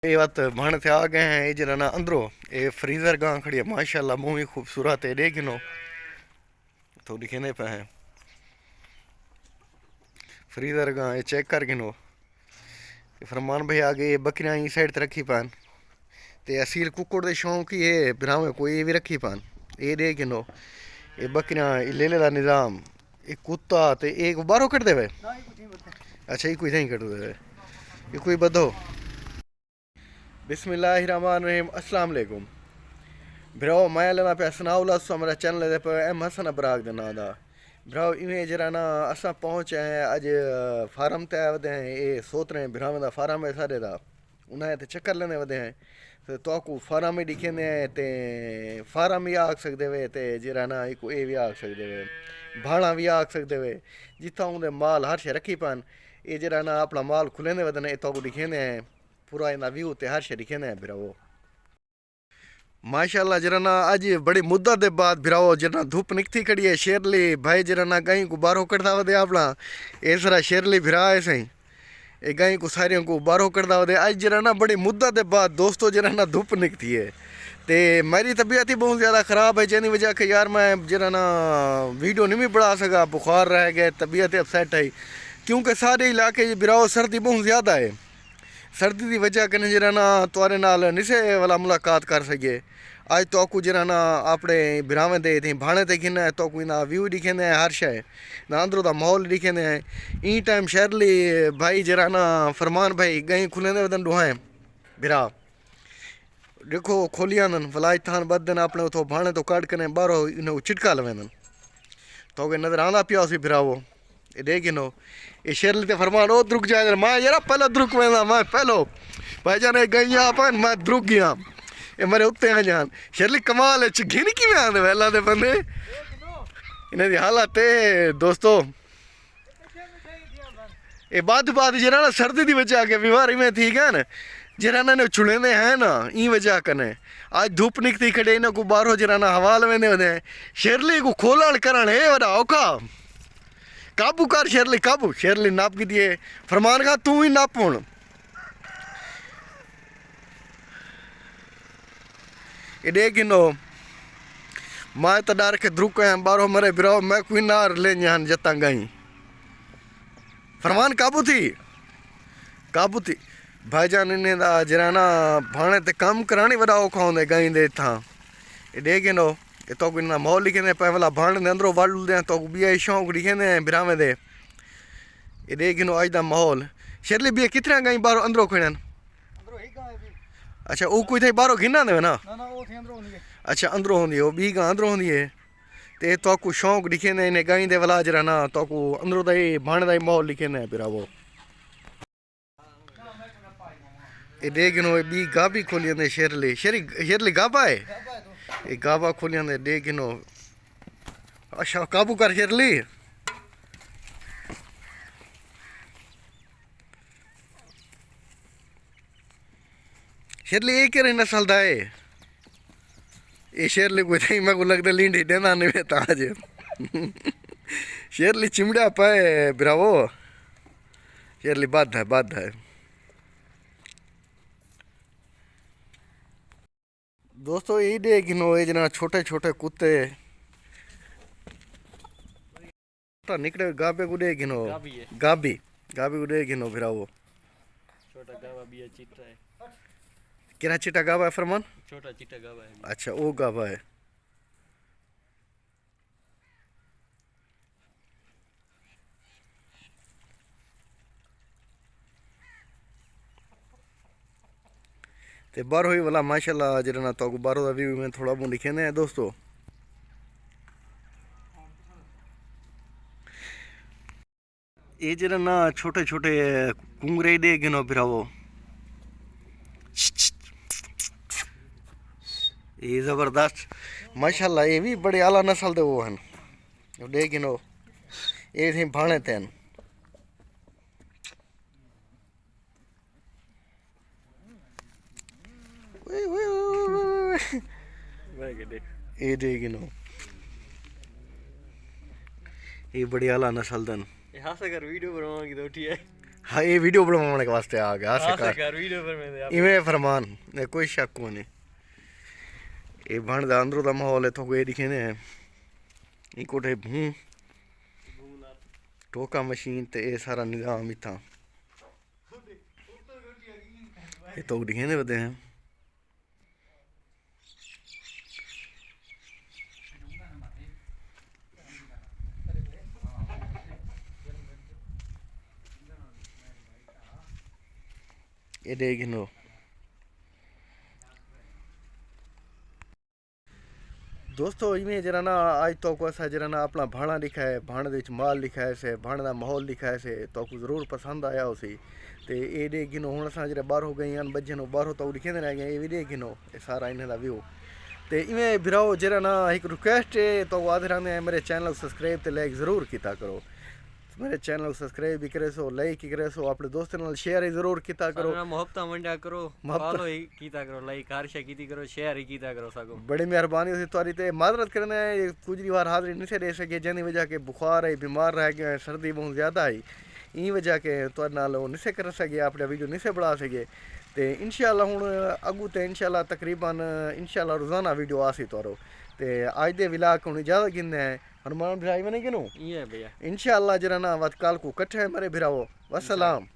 ये बात भाण थे आ गए हैं ये जरा ना अंदरो ये फ्रीजर गां खड़ी है माशाल्लाह मुंह ही खूबसूरत है देखनो तो दिखने पे है फ्रीजर गां ये चेक कर गिनो फरमान भाई आगे ये बकरियां ई साइड ते रखी पान ते असील कुकुड़ दे शौक ही है ब्राह्मण कोई भी रखी पान ये देखनो ये बकरियां ले ले दा निजाम ये कुत्ता ते एक बाहरों कट देवे अच्छा ये कोई नहीं कट देवे ये कोई बदो बिस्मिल्लाहिर्रहमानिर्रहीम अस्सलाम वालेकुम भ्राओ मैं लेना पे सनाउल्ला सो हमारा चैनल दे पे एम हसन अबराग दे ना दा भ्राओ इवें जरा ना असा पहुंचे हैं आज फार्म ते वदे हैं ये सोतरे भ्रावां दा फार्म है सारे दा उन्हें ते चक्कर लेने वदे हैं तो को फार्म ही दिखे ने ते फार्म ही आख सकदे वे ते जरा ना एक ए भी आख सकदे वे भाड़ा भी आख सकदे वे जिथा उनदे माल हर शे रखी पान ये जरा ना अपना माल खुलेंदे वदे ने तो को दिखे ने पूरा इना व्यू ते हर शे दिखे ने भ्राओ माशाल्लाह जरा ना आज बड़ी मुद्दत दे बाद भ्राओ जरा धूप निकती खड़ी है शेरली भाई जरा ना गाय को बारो करदा वदे अपना ऐसरा शेरली भरा है सही ये गाय को सारियों को बारो करदा वदे आज जरा ना बड़ी मुद्दत दे बाद दोस्तों जरा ना धूप निकती है ते मेरी तबीयत ही बहुत ज़्यादा ख़राब है जिनी वजह के यार मैं जरा ना वीडियो नहीं भी बढ़ा सका बुखार रह गए तबीयत अपसेट है क्योंकि सारे इलाके भ्राओ सर्दी बहुत ज़्यादा है सर्दी की वजह कने जरा ना तुआरे नाल निसे वाला मुलाकात कर सके आज तो आपको जरा ना अपने भरावें दे थी भाणे ते गिना तो कोई ना व्यू दिखे हर शय ना अंदरों दा माहौल दिखे ई टाइम शहरली भाई जरा ना फरमान भाई गई खुले वदन डुहाए भरा देखो खोलिया फलाई थान बदन अपने उतो भाणे तो कट कने बारो इन्हें चिटका लवेंदन तो नजर आंदा पिया उसी भरावो ये देखिनो ये शेरली ते फरमान ओ द्रुक जाए मैं यार पहले द्रुक वेंदा मैं पहलो भाई जाने गई अपन मैं द्रुक गया ये मेरे उत्ते आ जान शेरली कमाल है गिन की में आंदे वेला दे बंदे इन्हें दी हालत है दोस्तों ये बाद जरा ना सर्दी दी वजह के बीमारी में ठीक है ना जरा ना छुड़ेंदे हैं ना ई वजह कने आज धूप निकती खड़े इन्हें को बाहरों जरा ना हवा लवेंदे होंदे शेरली को खोलण करण है वड़ा औखा काबू कर शेरली काबू शेरली नाप की दिए फरमान का तू ही नाप हुण ये देखिनो मैं तो डर के द्रुक हैं बारो मरे बिराओ मैं कोई नार ले जान जता गई फरमान काबू थी भाईजान इन्हें दा जरा ना भाणे ते काम करानी वड़ा औखा होंदे गई दे था ये देखिनो ये तो कोई ना माहौल लिखे पे वाला भाण दे अंदरों वाल दे तो बिया शौक लिखे बिरावे दे ये देखिनो आज दा माहौल शेरली बिया कितना गई बारो अंदरों खड़न अच्छा वो कोई थे बारो गिना दे ना अच्छा अंदरों होंदी है बी गां अंदरों होंदी है ते तो को शौक लिखे ने इन्हें गाई दे वाला जरा ना तो को अंदरों दा भाण दा माहौल लिखे ने बिरावो ये देखिनो बी गाबी खोली अंदे शेरली गाबा है ये गाबा खोली अंदे देखिनो अच्छा काबू कर शेरली शेरली एक केरे नस्ल दा है ये शेरली कोई नहीं मैं को लगता लींडी देना नहीं बेता आज शेरली चिमड़ा पाए ब्रावो शेरली बात है दोस्तों ये देखिनो ये जना छोटे छोटे कुत्ते निकले गाबे को देखिनो गाबी को देखिनो ब्रावो छोटा गावा भी है चिट्टा है किरा चिट्टा गावा है फरमान छोटा चिट्टा गावा है अच्छा वो गावा है ते बारो ही वाला माशाल्लाह जरा ना तो बारो दा व्यू में थोड़ा बहुत लिखे ने दोस्तों ये जरा ना छोटे छोटे कुंगरे दे गिनो फिरावो ये जबरदस्त माशाल्लाह ये भी बड़े आला नस्ल दे वो हैं दे गिनो ये थे भाणे तेन ये दे गिनो ये बड़ी आला नस्ल दन यहाँ से अगर वीडियो बनवाएंगे तो ठीक है हाँ ये वीडियो बनाने के वास्ते आ गया हाँ सरकार सरकार वीडियो पर मैं इवें फरमान ने कोई शक को नहीं ये बण दा अंदरों दा माहौल है तो कोई दिखे ने ये कोठे भूं टोका मशीन ते ये सारा निजाम इथा ये तो दिखे ने बदे हैं ये देखो दोस्तों इवें जरा ना आज तो को असा जरा ना अपना भाणा लिखा है भाण दे विच माल लिखा है से भाण दा माहौल लिखा है से तो को जरूर पसंद आया उसी ते ए दे गिनो हुन असा जरा बाहरों गई अन बजन बाहरों तो लिखे रह गए ये भी दे गिनो ये सारा इन्हें दा व्यू ते इवें बिराओ जरा ना एक रिक्वेस्ट है तो आदर ने मेरे चैनल को सब्सक्राइब ते लाइक जरूर किया करो मेरे चैनल को सब्सक्राइब भी करे सो लाइक ही करे सो अपने दोस्तों नाल शेयर ही जरूर किया करो मोहब्बत मंडा करो फॉलो ही कीता करो लाइक हर शे कीती करो शेयर ही कीता करो सगो बड़ी मेहरबानी होती तुम्हारी ते माजरत करना है कुछ बार हाजिरी नहीं से दे सके जिन वजह के बुखार है बीमार रह गए सर्दी बहुत ज़्यादा आई ई वजह के तो नाल नहीं से कर सके अपने वीडियो नहीं से बढ़ा सके ते इंशाल्लाह हुन अगू ते इंशाल्लाह तकरीबन इंशाल्लाह रोज़ाना वीडियो आसी तोरो ते आज दे विलाग हुन ज़्यादा गिनने है हनुमान भाई मैंने गिनो ये भैया इंशाल्लाह जरा ना वत काल को कट्ठे मरे भिराओ वसलाम